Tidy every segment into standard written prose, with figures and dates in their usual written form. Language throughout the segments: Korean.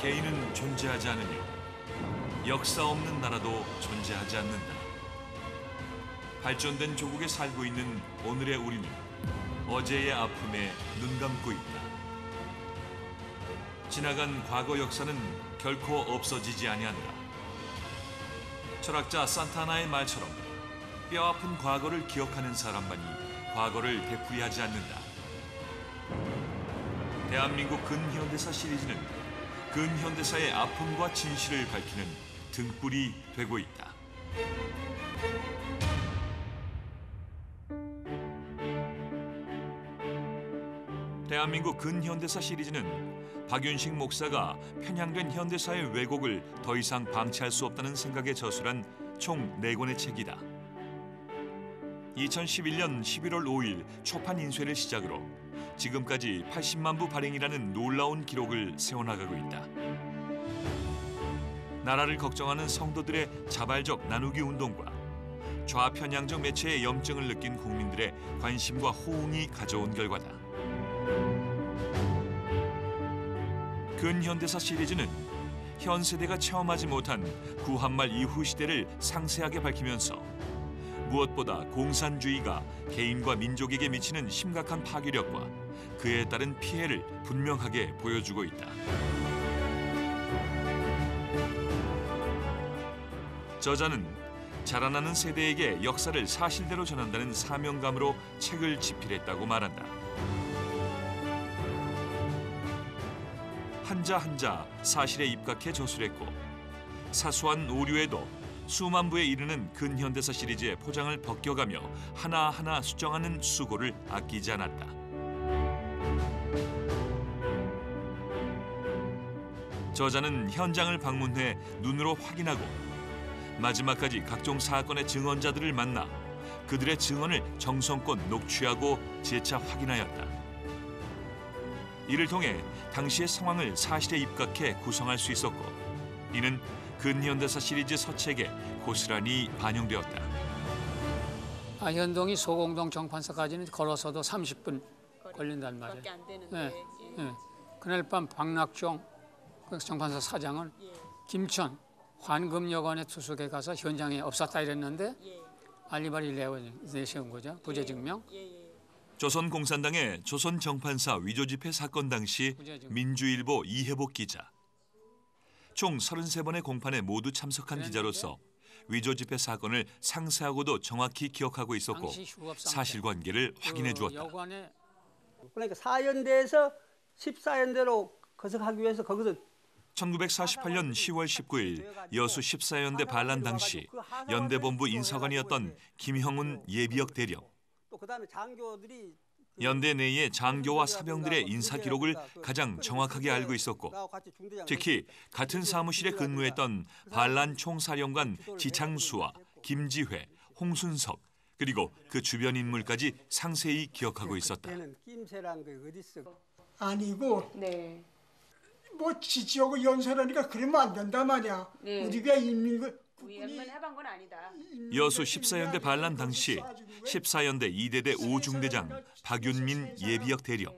개인은 존재하지 않으며 역사 없는 나라도 존재하지 않는다. 발전된 조국에 살고 있는 오늘의 우리는 어제의 아픔에 눈 감고 있다. 지나간 과거 역사는 결코 없어지지 아니한다. 철학자 산타나의 말처럼 뼈아픈 과거를 기억하는 사람만이 과거를 되풀이하지 않는다. 대한민국 근현대사 시리즈는 근현대사의 아픔과 진실을 밝히는 등불이 되고 있다. 대한민국 근현대사 시리즈는 박윤식 목사가 편향된 현대사의 왜곡을 더 이상 방치할 수 없다는 생각에 저술한 총 4권의 책이다. 2011년 11월 5일 초판 인쇄를 시작으로 지금까지 80만 부 발행이라는 놀라운 기록을 세워나가고 있다. 나라를 걱정하는 성도들의 자발적 나누기 운동과 좌편향적 매체의 염증을 느낀 국민들의 관심과 호응이 가져온 결과다. 근현대사 시리즈는 현 세대가 체험하지 못한 구한말 이후 시대를 상세하게 밝히면서 무엇보다 공산주의가 개인과 민족에게 미치는 심각한 파괴력과 그에 따른 피해를 분명하게 보여주고 있다. 저자는 자라나는 세대에게 역사를 사실대로 전한다는 사명감으로 책을 집필했다고 말한다. 한자 한자 사실에 입각해 저술했고 사소한 오류에도 수만 부에 이르는 근현대사 시리즈의 포장을 벗겨가며 하나하나 수정하는 수고를 아끼지 않았다. 저자는 현장을 방문해 눈으로 확인하고 마지막까지 각종 사건의 증언자들을 만나 그들의 증언을 정성껏 녹취하고 재차 확인하였다. 이를 통해 당시의 상황을 사실에 입각해 구성할 수 있었고 이는 근현대사 시리즈 서책에 고스란히 반영되었다. 현동이 소공동 정판사까지는 걸어서도 30분 걸린단 말이에요. 밖에 안 되는데. 예. 그날 밤 박낙종 정판사 사장은 김천 환금여관의 투숙에 가서 현장에 없었다 이랬는데 알리바리를 내세운 거죠. 부재증명. 조선공산당의 조선정판사 위조집회 사건 당시 민주일보 이혜복 기자. 총 33번의 공판에 모두 참석한 기자로서 위조집회 사건을 상세하고도 정확히 기억하고 있었고 사실관계를 확인해 주었다. 그러니까 4연대에서 14연대로 거듭하기 위해서 거기서 1948년 10월 19일 여수 14연대 반란 당시 연대본부 인사관이었던 김형훈 예비역 대령. 또 그다음에 장교들이 연대 내의 장교와 사병들의 인사 기록을 가장 정확하게 알고 있었고 특히 같은 사무실에 근무했던 반란 총사령관 지창수와 김지회, 홍순석 그리고 그 주변 인물까지 상세히 기억하고 있었다. 아니고 네. 뭐 지지하고 연설하니까 그러면 안 된단 말이야. 네. 우리가 인민군 위험만 해본 건 아니다. 여수 14연대 반란 당시 14연대 2대대 5중대장 박윤민 예비역 대령.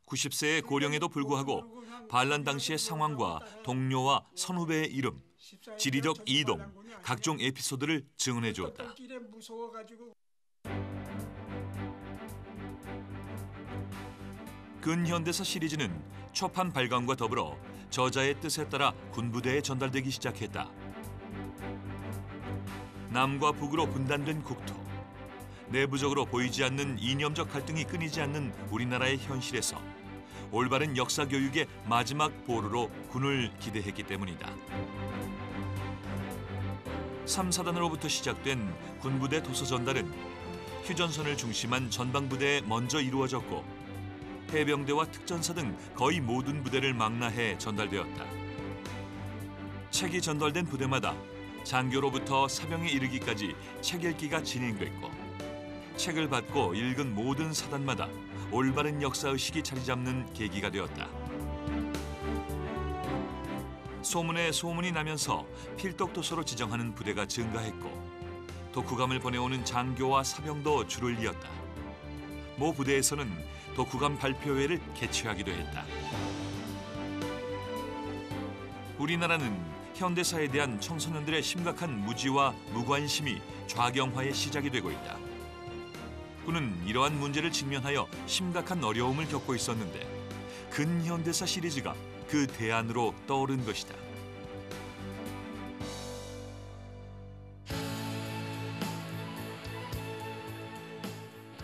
90세의 고령에도 불구하고 반란 당시의 상황과 동료와 선후배의 이름, 지리적 이동, 각종 에피소드를 증언해 주었다. 근현대사 시리즈는 초판 발간과 더불어 저자의 뜻에 따라 군부대에 전달되기 시작했다. 남과 북으로 분단된 국토, 내부적으로 보이지 않는 이념적 갈등이 끊이지 않는 우리나라의 현실에서 올바른 역사 교육의 마지막 보루로 군을 기대했기 때문이다. 3사단으로부터 시작된 군부대 도서 전달은 휴전선을 중심한 전방부대에 먼저 이루어졌고 해병대와 특전사 등 거의 모든 부대를 망라해 전달되었다. 책이 전달된 부대마다 장교로부터 사병에 이르기까지 책 읽기가 진행됐고 책을 받고 읽은 모든 사단마다 올바른 역사의식이 자리 잡는 계기가 되었다. 소문에 소문이 나면서 필독도서로 지정하는 부대가 증가했고 독후감을 보내오는 장교와 사병도 줄을 이었다. 모 부대에서는 독후감 발표회를 개최하기도 했다. 우리나라는 현대사에 대한 청소년들의 심각한 무지와 무관심이 좌경화의 시작이 되고 있다. 그는 이러한 문제를 직면하여 심각한 어려움을 겪고 있었는데 근현대사 시리즈가 그 대안으로 떠오른 것이다.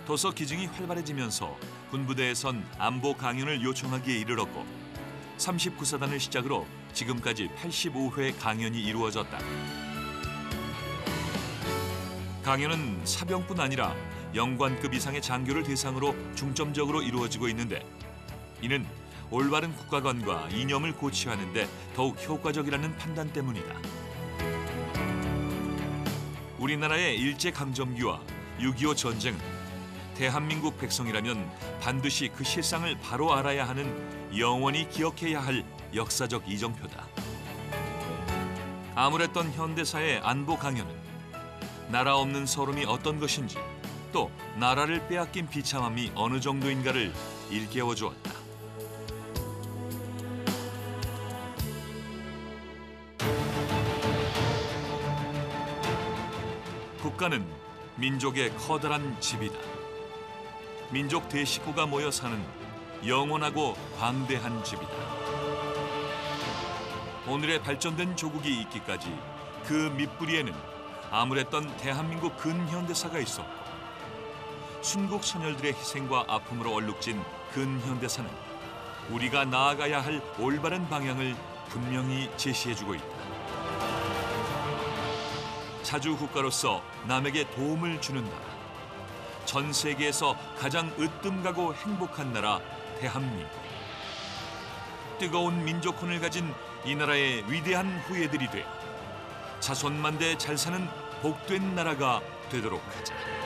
도서 기증이 활발해지면서 군부대에선 안보 강연을 요청하기에 이르렀고 39사단을 시작으로 지금까지 85회 강연이 이루어졌다. 강연은 사병뿐 아니라 영관급 이상의 장교를 대상으로 중점적으로 이루어지고 있는데 이는 올바른 국가관과 이념을 고취하는 데 더욱 효과적이라는 판단 때문이다. 우리나라의 일제강점기와 6.25 전쟁은 대한민국 백성이라면 반드시 그 실상을 바로 알아야 하는 영원히 기억해야 할 역사적 이정표다. 암울했던 현대사의 안보 강연은 나라 없는 서름이 어떤 것인지 또 나라를 빼앗긴 비참함이 어느 정도인가를 일깨워 주었다. 국가는 민족의 커다란 집이다. 민족 대식구가 모여 사는 영원하고 광대한 집이다. 오늘의 발전된 조국이 있기까지 그 밑뿌리에는 암울했던 대한민국 근현대사가 있었고 순국 선열들의 희생과 아픔으로 얼룩진 근현대사는 우리가 나아가야 할 올바른 방향을 분명히 제시해주고 있다. 자주 국가로서 남에게 도움을 주는 나라. 전 세계에서 가장 으뜸가고 행복한 나라 대한민국. 뜨거운 민족혼을 가진 이 나라의 위대한 후예들이 돼 자손만대 잘 사는 복된 나라가 되도록 하자.